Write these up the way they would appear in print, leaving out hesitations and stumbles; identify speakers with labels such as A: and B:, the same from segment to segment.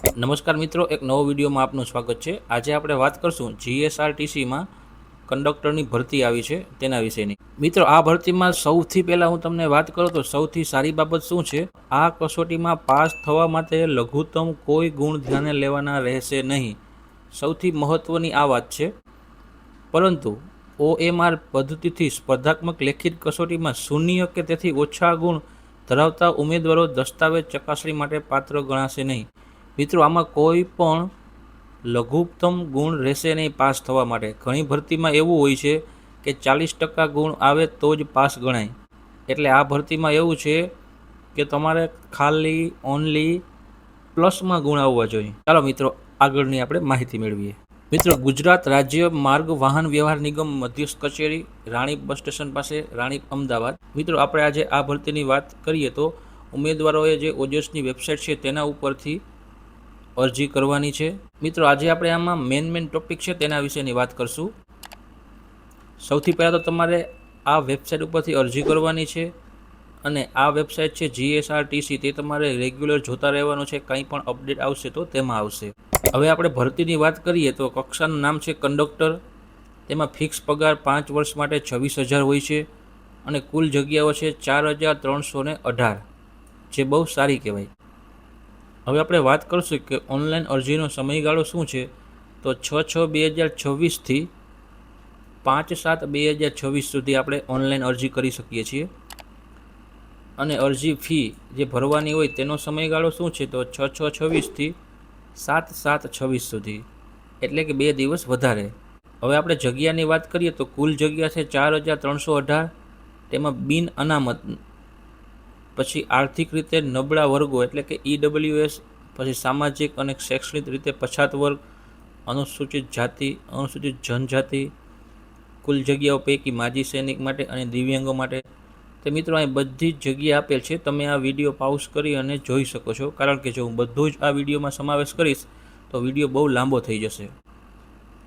A: નમસ્કાર મિત્રો, એક નવો વિડીયોમાં આપનું સ્વાગત છે। આજે આપણે વાત કરશું જીએસઆરટીસીમાં કંડક્ટરની ભરતી આવી છે તેના વિશેની। મિત્રો, આ ભરતીમાં સૌથી પહેલાં હું તમને વાત કરું તો સૌથી સારી બાબત શું છે, આ કસોટીમાં પાસ થવા માટે લઘુત્તમ કોઈ ગુણ ધ્યાને લેવાના રહેશે નહીં। સૌથી મહત્ત્વની આ વાત છે। પરંતુ OMR પદ્ધતિથી સ્પર્ધાત્મક લેખિત કસોટીમાં 0 કે તેથી ઓછા ગુણ ધરાવતા ઉમેદવારો દસ્તાવેજ ચકાસણી માટે પાત્ર ગણાશે નહીં। મિત્રો, આમાં કોઈ પણ લઘુત્તમ ગુણ રહેશે નહીં પાસ થવા માટે। ઘણી ભરતીમાં એવું હોય છે કે 40% ગુણ આવે તો જ પાસ ગણાય। એટલે આ ભરતીમાં એવું છે કે તમારે ખાલી ઓનલી પ્લસમાં ગુણ આવવા જોઈએ। ચાલો મિત્રો, આગળની આપણે માહિતી મેળવીએ। મિત્રો, ગુજરાત રાજ્ય માર્ગ વાહન વ્યવહાર નિગમ મધ્યસ્થ કચેરી, રાણીપ બસ સ્ટેશન પાસે, રાણીપ, અમદાવાદ। મિત્રો, આપણે આજે આ ભરતીની વાત કરીએ તો ઉમેદવારોએ જે ઓજસની વેબસાઇટ છે તેના ઉપરથી અરજી કરવાની છે। મિત્રો, આજે આપણે આમાં મેન ટોપિક છે તેના વિશેની વાત કરશું। સૌથી પહેલાં તો તમારે આ વેબસાઇટ ઉપરથી અરજી કરવાની છે અને આ વેબસાઇટ છે જીએસઆરટીસી, તે તમારે રેગ્યુલર જોતા રહેવાનું છે। કંઈ પણ અપડેટ આવશે તો તેમાં આવશે। હવે આપણે ભરતીની વાત કરીએ તો કક્ષાનું નામ છે કંડક્ટર। તેમાં ફિક્સ પગાર 5 વર્ષ માટે 26,000 હોય છે અને કુલ જગ્યાઓ છે 4,318, જે બહુ સારી કહેવાય। હવે આપણે વાત કરશું કે ઓનલાઈન અરજીનો સમયગાળો શું છે, તો 6/6/2026 થી 5/7/2026 સુધી આપણે ઓનલાઈન અરજી કરી શકીએ છીએ। અને અરજી ફી જે ભરવાની હોય તેનો સમયગાળો શું છે, તો 6/6/26 થી 7/7/26 સુધી, એટલે કે 2 દિવસ વધારે। હવે આપણે જગ્યાની વાત કરીએ તો કુલ જગ્યા છે 4,318, તેમાં બિન અનામત, પછી આર્થિક રીતે નબળા વર્ગો એટલે કે EWS, પછી સામાજિક અને શૈક્ષણિક રીતે પછાત વર્ગ, અનુસૂચિત જાતિ, અનુસૂચિત જનજાતિ, કુલ જગ્યાઓ પૈકી માજી સૈનિક માટે અને દિવ્યાંગો માટે। તે મિત્રો, અહીં બધી જ જગ્યા આપેલ છે। તમે આ વિડીયો પાઉઝ કરી અને જોઈ શકો છો, કારણ કે જો હું બધું જ આ વિડીયોમાં સમાવેશ કરીશ તો વિડીયો બહુ લાંબો થઈ જશે।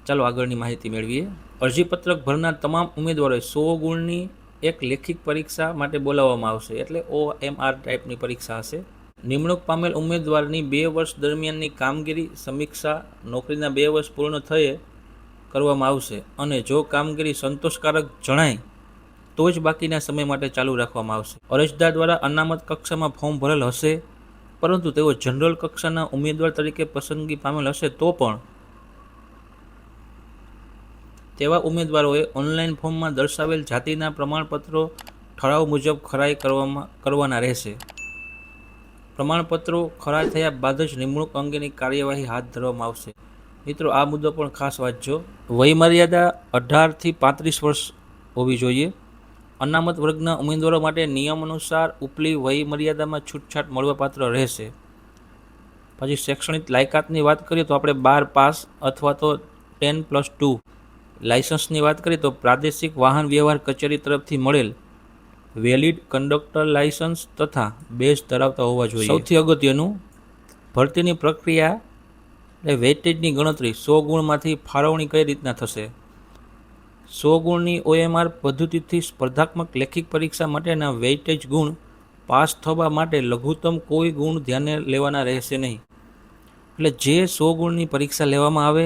A: ચાલો આગળની માહિતી મેળવીએ। અરજીપત્રક ભરનાર તમામ ઉમેદવારોએ 100 ગુણની એક લેખિત પરીક્ષા માટે બોલાવવામાં આવશે, એટલે OMR ટાઈપની પરીક્ષા હશે। નિમણૂક પામેલ ઉમેદવારની 2 વર્ષ દરમિયાનની કામગીરી સમીક્ષા નોકરીના 2 વર્ષ પૂર્ણ થયે કરવામાં આવશે અને જો કામગીરી સંતોષકારક જણાય તો જ બાકીના સમય માટે ચાલુ રાખવામાં આવશે। અરજદાર દ્વારા અનામત કક્ષામાં ફોર્મ ભરેલ હશે, પરંતુ તેઓ જનરલ કક્ષાના ઉમેદવાર તરીકે પસંદગી પામેલ હશે તો પણ તેવા ઉમેદવારોએ ઓનલાઈન ફોર્મમાં દર્શાવેલ જાતિના પ્રમાણપત્રો ઠરાવ મુજબ ખરાઈ કરવાના રહેશે। પ્રમાણપત્રો ખરાઈ થયા બાદ જ નિમણૂક અંગેની કાર્યવાહી હાથ ધરવામાં આવશે। મિત્રો, આ મુદ્દો પણ ખાસ વાંચજો। વયમર્યાદા 18 થી 35 વર્ષ હોવી જોઈએ। અનામત વર્ગના ઉમેદવારો માટે નિયમ અનુસાર ઉપલી વયમર્યાદામાં છૂટછાટ મળવાપાત્ર રહેશે। પછી શૈક્ષણિક લાયકાતની વાત કરીએ તો આપણે 12 પાસ અથવા તો 10+2। લાયસન્સની વાત કરીએ તો પ્રાદેશિક વાહન વ્યવહાર કચેરી તરફથી મળેલ વેલિડ કંડક્ટર લાયસન્સ તથા બેઝ ધરાવતા હોવા જોઈએ। સૌથી અગત્યનું, ભરતીની પ્રક્રિયા એટલે વેઇટેજની ગણતરી 100 ગુણમાંથી ફાળવણી કઈ રીતના થશે। 100 ગુણની OMR પદ્ધતિથી સ્પર્ધાત્મક લેખિત પરીક્ષા માટેના વેઇટેજ ગુણ પાસ થવા માટે લઘુત્તમ કોઈ ગુણ ધ્યાને લેવાના રહેશે નહીં। એટલે જે 100 ગુણની પરીક્ષા લેવામાં આવે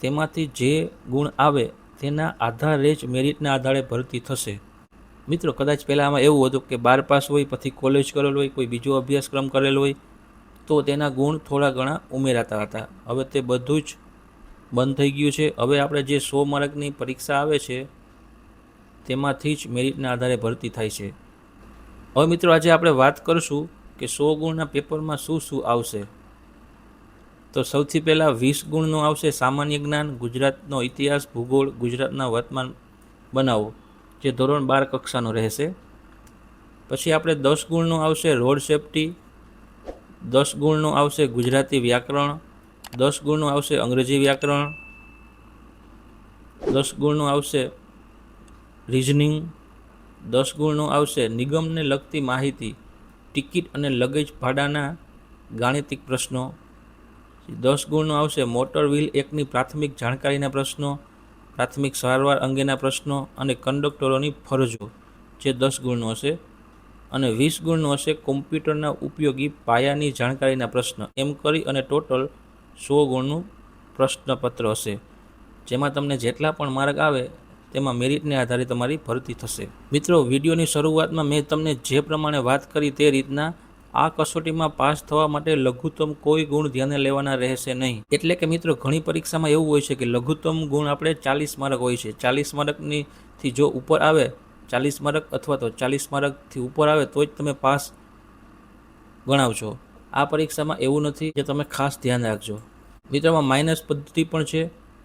A: તેમાંથી જે ગુણ આવે તેના આધારે જ મેરિટના આધારે ભરતી થશે। મિત્રો, કદાચ પહેલાં આમાં એવું હતું કે 12 પાસ હોય, પછી કોલેજ કરેલ હોય, કોઈ બીજો અભ્યાસક્રમ કરેલો હોય તો તેના ગુણ થોડા ઘણા ઉમેરાતા હતા। હવે તે બધું જ બંધ થઈ ગયું છે। હવે આપણે જે 100 માર્કની પરીક્ષા આવે છે તેમાંથી જ મેરિટના આધારે ભરતી થાય છે। હવે મિત્રો, આજે આપણે વાત કરીશું કે 100 ગુણના પેપરમાં શું શું આવશે। તો સૌથી પહેલાં 20 ગુણનું આવશે સામાન્ય જ્ઞાન, ગુજરાતનો ઇતિહાસ, ભૂગોળ, ગુજરાતના વર્તમાન બનાવો, જે ધોરણ 12 કક્ષાનો રહેશે। પછી આપણે 10 ગુણનું આવશે રોડ સેફ્ટી, 10 ગુણનું આવશે ગુજરાતી વ્યાકરણ, 10 ગુણનું આવશે અંગ્રેજી વ્યાકરણ, 10 ગુણનું આવશે રિઝનિંગ, 10 ગુણનું આવશે નિગમને લગતી માહિતી, ટિકિટ અને લગેજ ભાડાના ગાણિતિક પ્રશ્નો, 10 ગુણનું આવશે મોટર વ્હીલ એક્ટની પ્રાથમિક જાણકારીના પ્રશ્નો, પ્રાથમિક સારવાર અંગેના પ્રશ્નો અને કંડક્ટરોની ફરજો, જે 10 ગુણનું હશે। અને 20 ગુણનું હશે કોમ્પ્યુટરના ઉપયોગી પાયાની જાણકારીના પ્રશ્ન. એમ કરી અને ટોટલ 100 ગુણનું પ્રશ્નપત્ર હશે, જેમાં તમને જેટલા પણ માર્ક આવે તેમાં મેરિટને આધારે તમારી ભરતી થશે. મિત્રો, વિડીયોની શરૂઆતમાં મેં તમને જે પ્રમાણે વાત કરી તે રીતના આ કસોટીમાં પાસ થવા માટે લઘુત્તમ કોઈ ગુણ ધ્યાને લેવાના રહેશે નહીં. એટલે કે મિત્રો, ઘણી પરીક્ષામાં એવું હોય છે કે લઘુત્તમ ગુણ આપણે 40 માર્ક હોય છે. 40 માર્કથી જો ઉપર આવે 40 માર્ક અથવા તો 40 માર્કથી ઉપર આવે તો જ તમે પાસ ગણાવશો. આ પરીક્ષામાં એવું નથી, જે તમે ખાસ ધ્યાન રાખજો. મિત્રોમાં માઇનસ પદ્ધતિ પણ છે.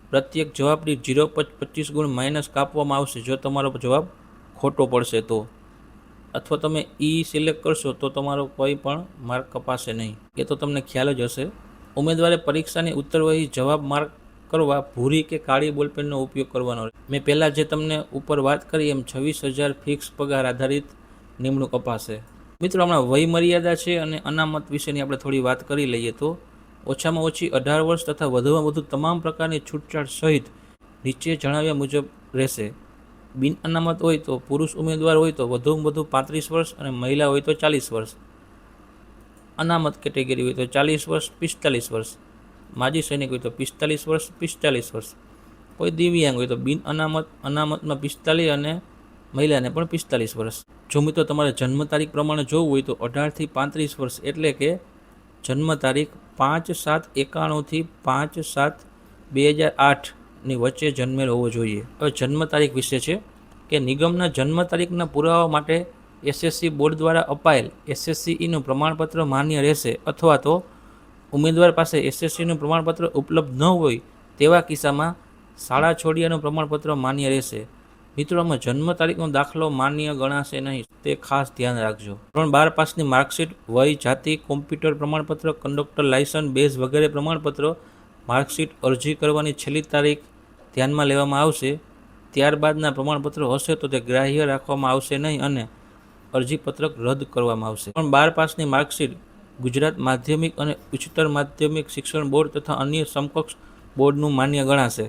A: પ્રત્યેક જવાબની 0.25 ગુણ માઇનસ કાપવામાં આવશે જો તમારો જવાબ ખોટો પડશે તો, અથવા તમે સિલેક્ટ કરશો તો તમારો કોઈ પણ માર્ક કપાશે નહીં. એ તો તમને ખ્યાલ જ હશે. ઉમેદવારે પરીક્ષાની ઉત્તરવહી જવાબ માર્ક કરવા ભૂરી કે કાળી બોલપેનનો ઉપયોગ કરવાનો. મેં પહેલાં જે તમને ઉપર વાત કરી એમ 26,000 ફિક્સ પગાર આધારિત નિમણૂક અપાશે. મિત્રો, હમણાં વય મર્યાદા છે અને અનામત વિશેની આપણે થોડી વાત કરી લઈએ તો ઓછામાં ઓછી 18 વર્ષ તથા વધુમાં વધુ તમામ પ્રકારની છૂટછાટ સહિત નીચે જણાવ્યા મુજબ રહેશે. બિન અનામત હોય તો પુરુષ ઉમેદવાર હોય તો વધુમાં વધુ 35 વર્ષ અને મહિલા હોય તો 40 વર્ષ. અનામત કેટેગરી હોય તો 40 વર્ષ 45 વર્ષ. માજી સૈનિક હોય તો 45 વર્ષ 45 વર્ષ. કોઈ દિવ્યાંગ હોય તો બિન અનામતમાં 45 અને મહિલાને પણ 45 વર્ષ. જો મિત્રો તમારે જન્મ તારીખ પ્રમાણે જોવું હોય તો 18 થી 35 વર્ષ, એટલે કે જન્મ તારીખ 5/7/91 થી 5/7/2008ની વચ્ચે જન્મેલ હોવો જોઈએ. હવે જન્મ તારીખ વિશે છે કે નિગમના જન્મ તારીખના પુરાવા માટે એસએસસી બોર્ડ દ્વારા અપાયેલ SSCEનું પ્રમાણપત્ર માન્ય રહેશે, અથવા તો ઉમેદવાર પાસે SSCનું પ્રમાણપત્ર ઉપલબ્ધ ન હોય તેવા કિસ્સામાં શાળા છોડ્યાનું પ્રમાણપત્ર માન્ય રહેશે. મિત્રો, આમાં જન્મ તારીખનો દાખલો માન્ય ગણાશે નહીં, તે ખાસ ધ્યાન રાખજો. ધોરણ 12 પાસની માર્કશીટ, વય, જાતિ, કોમ્પ્યુટર પ્રમાણપત્ર, કંડક્ટર લાયસન્સ, બેઝ વગેરે પ્રમાણપત્રો, માર્કશીટ, અરજી કરવાની છેલ્લી તારીખ ધ્યાનમાં લેવામાં આવશે. ત્યારબાદના પ્રમાણપત્રો હશે તો તે ગ્રાહ્ય રાખવામાં આવશે નહીં અને અરજીપત્રક રદ કરવામાં આવશે. ધોરણ 12 પાસની માર્કશીટ ગુજરાત માધ્યમિક અને ઉચ્ચતર માધ્યમિક શિક્ષણ બોર્ડ તથા અન્ય સમકક્ષ બોર્ડનું માન્ય ગણાશે.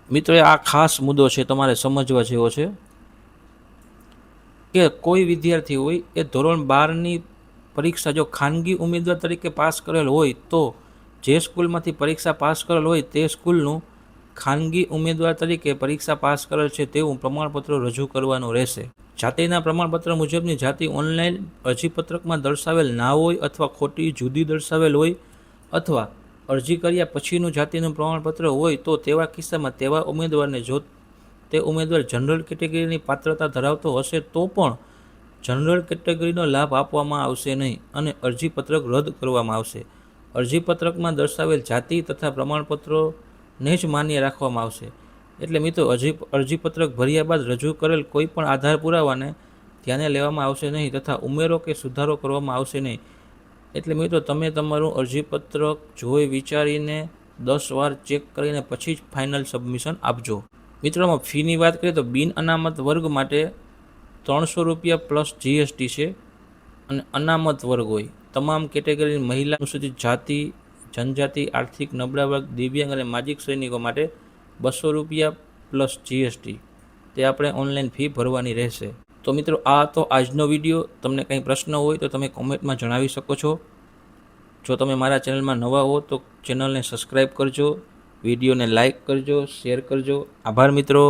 A: મિત્રો, આ ખાસ મુદ્દો છે, તમારે સમજવા જેવો છે કે કોઈ વિદ્યાર્થી હોય એ ધોરણ 12ની પરીક્ષા જો ખાનગી ઉમેદવાર તરીકે પાસ કરેલ હોય તો જે સ્કૂલમાંથી પરીક્ષા પાસ કરેલ હોય તે સ્કૂલનું ખાનગી ઉમેદવાર તરીકે પરીક્ષા પાસ કરેલ છે તેવું પ્રમાણપત્ર રજૂ કરવાનું રહેશે. જાતિના પ્રમાણપત્ર મુજબની જાતિ ઓનલાઈન અરજીપત્રકમાં દર્શાવેલ ના હોય અથવા ખોટી જુદી દર્શાવેલ હોય અથવા અરજી કર્યા પછીનું જાતિનું પ્રમાણપત્ર હોય તો તેવા કિસ્સામાં તેવા ઉમેદવારને જો તે ઉમેદવાર જનરલ કેટેગરીની પાત્રતા ધરાવતો હશે તો પણ જનરલ કેટેગરીનો લાભ આપવામાં આવશે નહીં અને અરજીપત્રક રદ કરવામાં આવશે. અરજીપત્રકમાં દર્શાવેલ જાતિ તથા પ્રમાણપત્રોને જ માન્ય રાખવામાં આવશે. એટલે મિત્રો, અરજીપત્રક ભર્યા બાદ રજૂ કરેલ કોઈ પણ આધાર પુરાવાને ધ્યાને લેવામાં આવશે નહીં તથા ઉમેરો કે સુધારો કરવામાં આવશે નહીં. એટલે મિત્રો, તમે તમારું અરજીપત્રક જોઈ વિચારીને 10 વાર ચેક કરીને પછી જ ફાઇનલ સબમિશન આપજો. મિત્રોમાં ફીની વાત કરીએ તો બિન અનામત વર્ગ માટે 300 રૂપિયા પ્લસ GST છે અને અનામત વર્ગ હોય તમામ કેટેગરીની મહિલા, અનુસૂચિત જાતિ, જનજાતિ, આર્થિક નબળા વર્ગ, દિવ્યાંગ અને માજી સૈનિકો માટે 200 રૂપિયા પ્લસ GST તે આપણે ઓનલાઈન ફી ભરવાની રહેશે. તો મિત્રો, આ તો આજનો વિડીયો. તમને કંઈ પ્રશ્ન હોય તો તમે કોમેન્ટમાં જણાવી શકો છો. જો તમે મારા ચેનલમાં નવા હો તો ચેનલને સબસ્ક્રાઈબ કરજો, વિડીયોને લાઇક કરજો, શેર કરજો. આભાર મિત્રો.